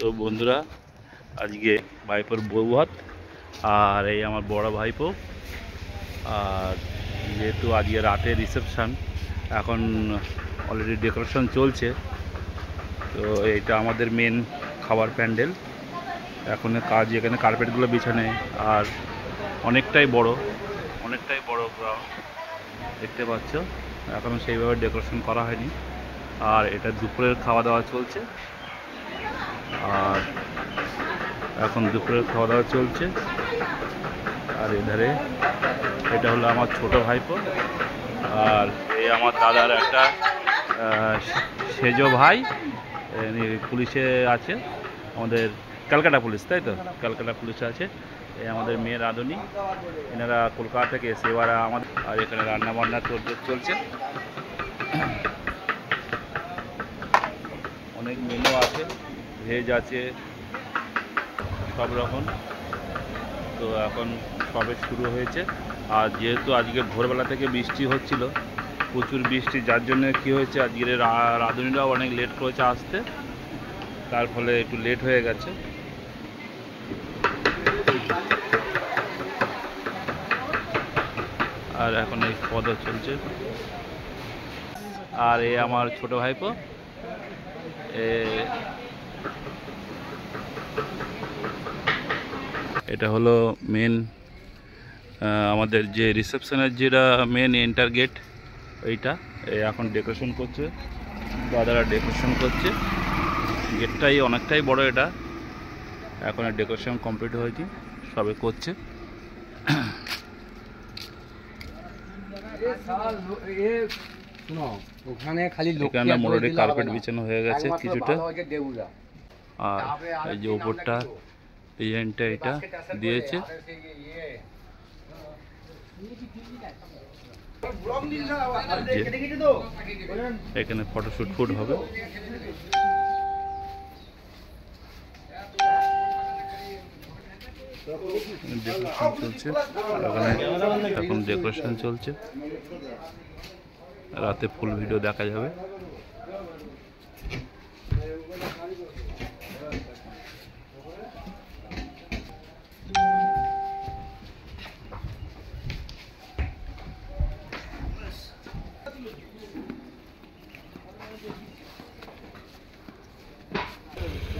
তো বন্ধুরা, আজকে ভাইপোর বউ ভাত, আর এই আমার বড় ভাইপো। আর যেহেতু আজকে রাতে রিসেপশান, এখন অলরেডি ডেকোরেশন চলছে, তো এটা আমাদের মেন খাবার প্যান্ডেল। এখন কাজ এখানে কার্পেটগুলো বিছানে, আর অনেকটাই বড় গ্রাউন্ড দেখতে পাচ্ছ। এখনও সেইভাবে ডেকোরেশন করা হয়নি। আর এটা দুপুরের খাওয়া দাওয়া চলছে, আর এখন দুপুরের খাওয়া দাওয়া চলছে। আর এধারে এটা হলো আমার ছোট ভাইপো, আর এই আমার দাদার একটা সেজো ভাই, পুলিশে আছে, আমাদের ক্যালকাটা পুলিশ, তাই তো? ক্যালকাটা পুলিশে আছে। এই আমাদের মেয়ে রাঁধুনি, এনারা কলকাতা থেকে এসে এবার আমাদের। আর এখানে রান্না বান্না চলছে, অনেক মেনু আছে, ভেজ আছে, সব রকম। তো এখন সবে শুরু হয়েছে। আর যেহেতু আজকে ভোরবেলা থেকে বৃষ্টি হচ্ছিল, প্রচুর বৃষ্টি, যার জন্য কি হয়েছে, আজকের রাঁধুনিরাও অনেক লেট করেছে আসতে, তার ফলে একটু লেট হয়ে গেছে। আর এখন এই পদও চলছে। আর এ আমার ছোট ভাইপো, এটা হলো মেন আমাদের যে রিসেপশনের যেটা মেন এন্টার গেট, এইটা এখন ডেকোরেশন করছে, দাদারা ডেকোরেশন করছে। গেটটাই অনেকটাই বড়, এটা এখন ডেকোরেশন কমপ্লিট হয়েছে, সবে করছে। এখানে মোটামুটি কার্পেট বিছানো হয়ে গেছে কিছুটা। আর এই যে উপরটা ডিজাইনটা এটা দিয়েছে। এখানে ফটোশুট হবে। ডেকোরেশন চলছে, এখন ডেকোরেশন চলছে, রাতে ফুল ভিডিও দেখা যাবে।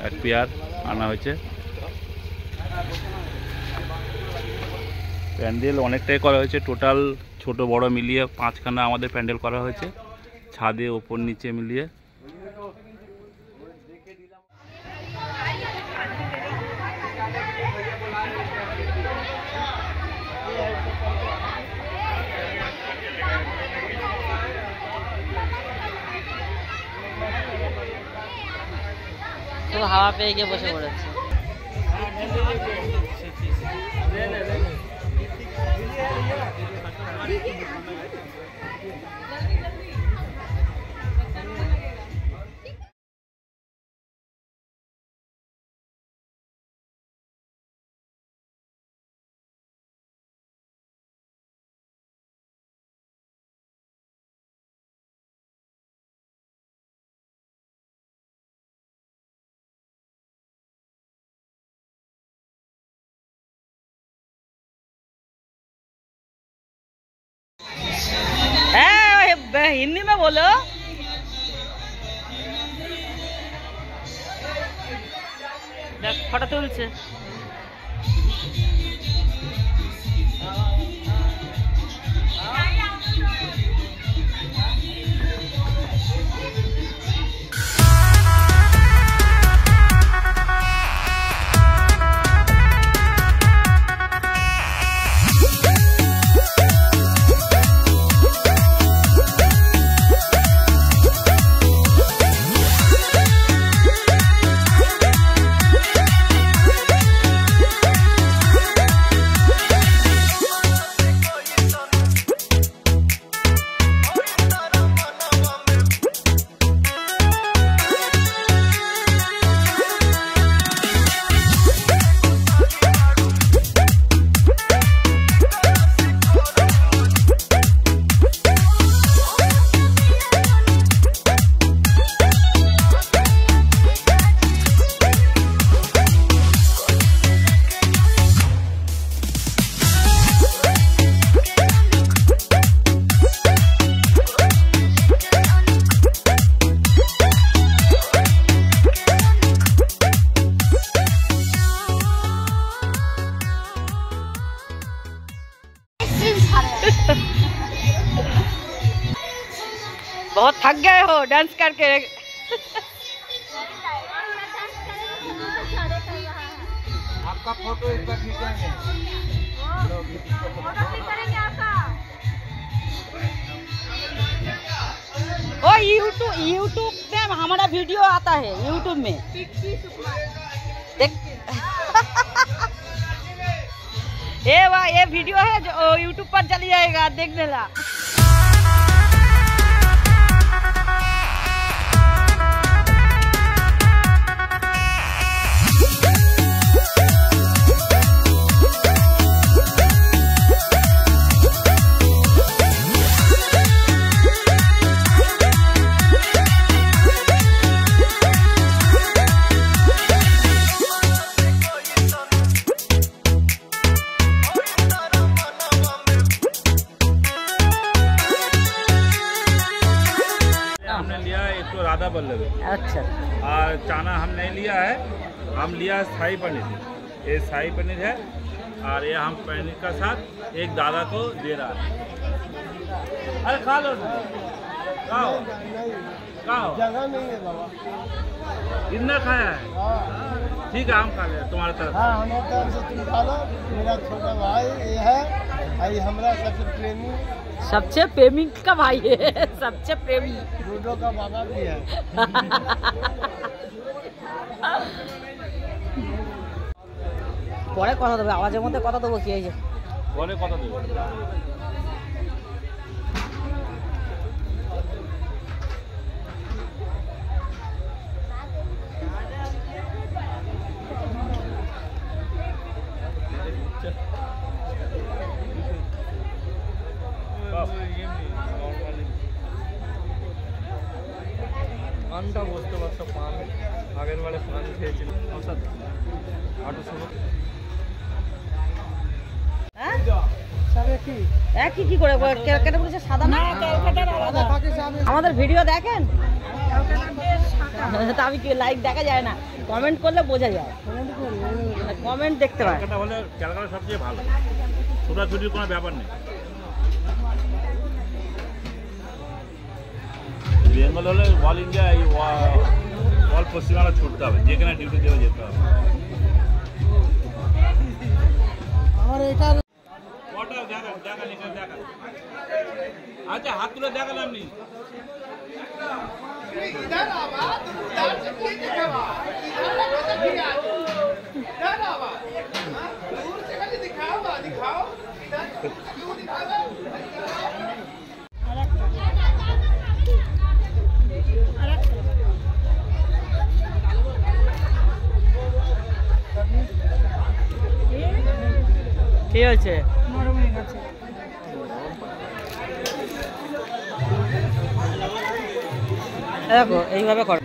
এক পেয়ার আনা হয়েছে। প্যান্ডেল অনেকটাই করা হয়েছে, টোটাল ছোট বড় মিলিয়ে 5খানা আমাদের প্যান্ডেল করা হয়েছে, ছাদে ওপর নিচে মিলিয়ে। তো হাওয়া পেয়ে গিয়ে বসে পড়েছে। हिंदी में बोलो। फोटो तुलছে। बहुत थक गए हो डांस करके। आपका फोटो एक बार खींचेंगे। ओ यूट्यूब में हमारा वीडियो आता है, यूट्यूब में देख। ये वीडियो है जो यूट्यूब पर चली जाएगा, देखने ला। हमने लिया है एक तो राधा बल्लभ है, अच्छा और चाना हम नहीं लिया है, हम लिया है शाही पनीर। ये शाही पनीर है और ये हम पनीर का साथ एक दादा को दे रहा है। अरे खा लो ना, खाओ खाओ, जगह नहीं है बाबा। इतना खाया है, ठीक है हम खा ले तुम्हारे तरफ। हाँ हमारे तरफ से तुम खा लो। मेरा छोटा भाई ये है, आई हमारा सबसे प्रेमी, सबसे प्रेमी का भाई है, सबसे प्रेमी। डूडो का बाबा भी है। পরে কথা দেবে, আওয়াজের মধ্যে কথা দেবো, কি হয়েছে? বলে কত দেবো? পানটা বুঝতে পারছো, পান আগের বারে পান খেয়েছিলাম। একই কি করে কেটে বলেছে সাদা না? আমাদের ভিডিও দেখেন? তা আমি কি লাইক দেখা যায় না, কমেন্ট করলে বোঝা যায়, কমেন্ট দেখতে পাই। ক্যালকাটা হলে ক্যালকাটা সবচেয়ে ভালো, ছোটাছুটির কোনো ব্যাপার নেই। বেঙ্গল হলে অল ইন্ডিয়া, এই অল পশ্চিমবাংলা ছুটতে হবে, যেখানে ডিউটি দেওয়া যেতে হবে। আমার এটা কটা দেখান দেখান এখানে দেখান। আচ্ছা হাত তুলে দেখান আপনি। কি হয়েছে? দেখো এইভাবে কর।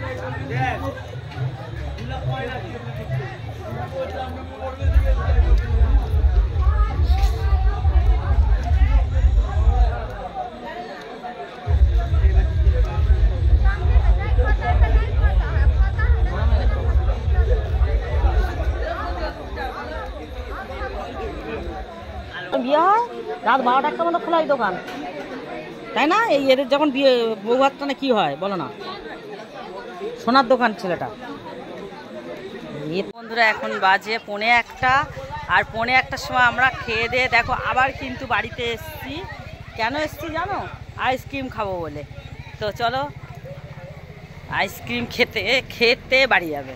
বিয়ে হয় রাত 12টা একটা মতো খোলা এই দোকান, তাই না? এই এদের যখন বিয়ে বউ ভাতটা না কি হয় বলো না, সোনার দোকান ছেলেটা। বন্ধুরা এখন বাজে 1:45, আর 1:45টার সময় আমরা খেয়ে দিয়ে দেখো আবার কিন্তু বাড়িতে এসছি। কেন এসছি জানো? আইসক্রিম খাবো বলে। তো চলো আইসক্রিম খেতে খেতে বাড়ি যাবে।